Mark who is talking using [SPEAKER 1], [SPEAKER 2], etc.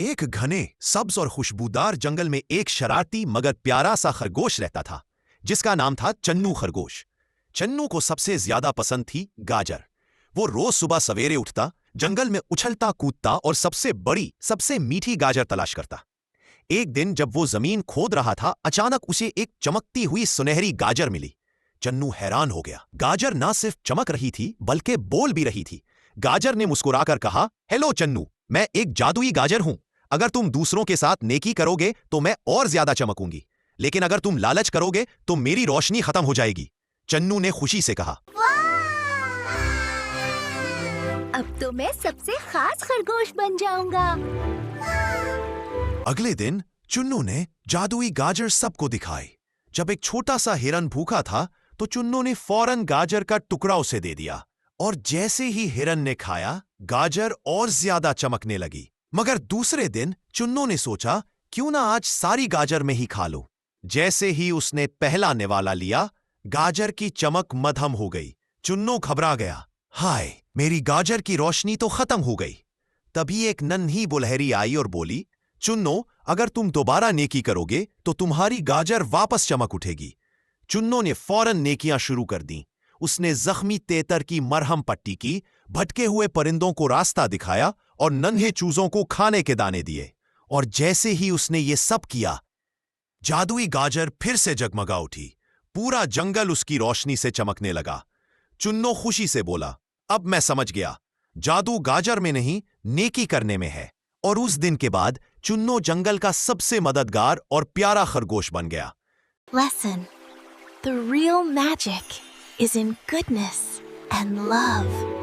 [SPEAKER 1] एक घने सब्ज और खुशबूदार जंगल में एक शरारती मगर प्यारा सा खरगोश रहता था जिसका नाम था चन्नू खरगोश। चन्नू को सबसे ज्यादा पसंद थी गाजर। वो रोज सुबह सवेरे उठता, जंगल में उछलता कूदता और सबसे बड़ी सबसे मीठी गाजर तलाश करता। एक दिन जब वो जमीन खोद रहा था, अचानक उसे एक चमकती हुई सुनहरी गाजर मिली। चन्नू हैरान हो गया। गाजर ना सिर्फ चमक रही थी बल्कि बोल भी रही थी। गाजर ने मुस्कुराकर कहा, हेलो चन्नू, मैं एक जादुई गाजर हूं। अगर तुम दूसरों के साथ नेकी करोगे तो मैं और ज्यादा चमकूंगी, लेकिन अगर तुम लालच करोगे तो मेरी रोशनी खत्म हो जाएगी। चन्नू ने खुशी से कहा,
[SPEAKER 2] अब तो मैं सबसे खास खरगोश बन जाऊंगा।
[SPEAKER 1] अगले दिन चुन्नू ने जादुई गाजर सबको दिखाई। जब एक छोटा सा हिरन भूखा था तो चुन्नू ने फौरन गाजर का टुकड़ा उसे दे दिया, और जैसे ही हिरन ने खाया, गाजर और ज्यादा चमकने लगी। मगर दूसरे दिन चुन्नू ने सोचा, क्यों ना आज सारी गाजर में ही खा लो। जैसे ही उसने पहला निवाला लिया, गाजर की चमक मद्धम हो गई। चुन्नू घबरा गया, हाय, मेरी गाजर की रोशनी तो खत्म हो गई। तभी एक नन्ही बुलहरी आई और बोली, चुन्नू, अगर तुम दोबारा नेकी करोगे तो तुम्हारी गाजर वापस चमक उठेगी। चुन्नू ने फौरन नेकियां शुरू कर दी। उसने जख्मी तेतर की मरहम पट्टी की, भटके हुए परिंदों को रास्ता दिखाया और नन्हे चूजों को खाने के दाने दिए। और जैसे ही उसने ये सब किया, जादुई गाजर फिर से जगमगा उठी। पूरा जंगल उसकी रोशनी से चमकने लगा। चुन्नू खुशी से बोला, अब मैं समझ गया, जादू गाजर में नहीं, नेकी करने में है। और उस दिन के बाद चुन्नू जंगल का सबसे मददगार और प्यारा खरगोश बन गया।
[SPEAKER 2] Lesson: the real magic is in goodness and love.